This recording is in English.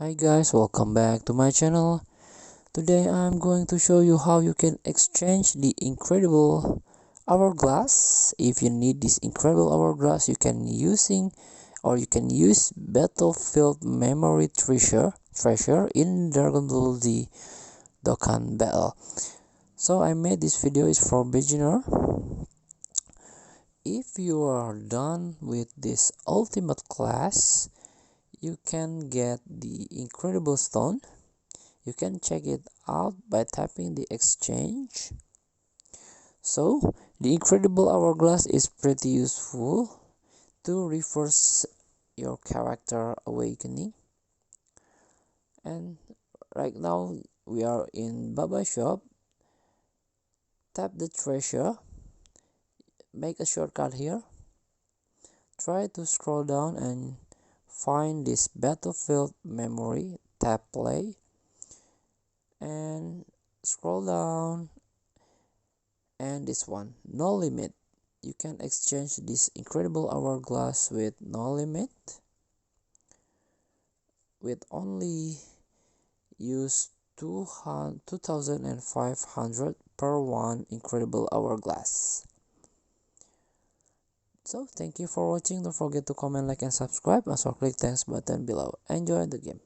Hi guys, welcome back to my channel. Today I'm going to show you how you can exchange the incredible hourglass. If you need this incredible hourglass, you can use battlefield memory treasure in Dragon Ball Z Dokkan battle. So I made this video is for beginner. If you are done with this ultimate class, you can get the incredible stone. You can check it out by tapping the exchange. So the incredible hourglass is pretty useful to reverse your character awakening. And right now we are in Baba shop. Tap the treasure, make a shortcut here, try to scroll down and find this battlefield memory, tap play and scroll down, and this one, no limit. You can exchange this incredible hourglass with no limit, with only use 2,500 per one incredible hourglass. So thank you for watching. Don't forget to comment, like and subscribe, also click thanks button below. Enjoy the game.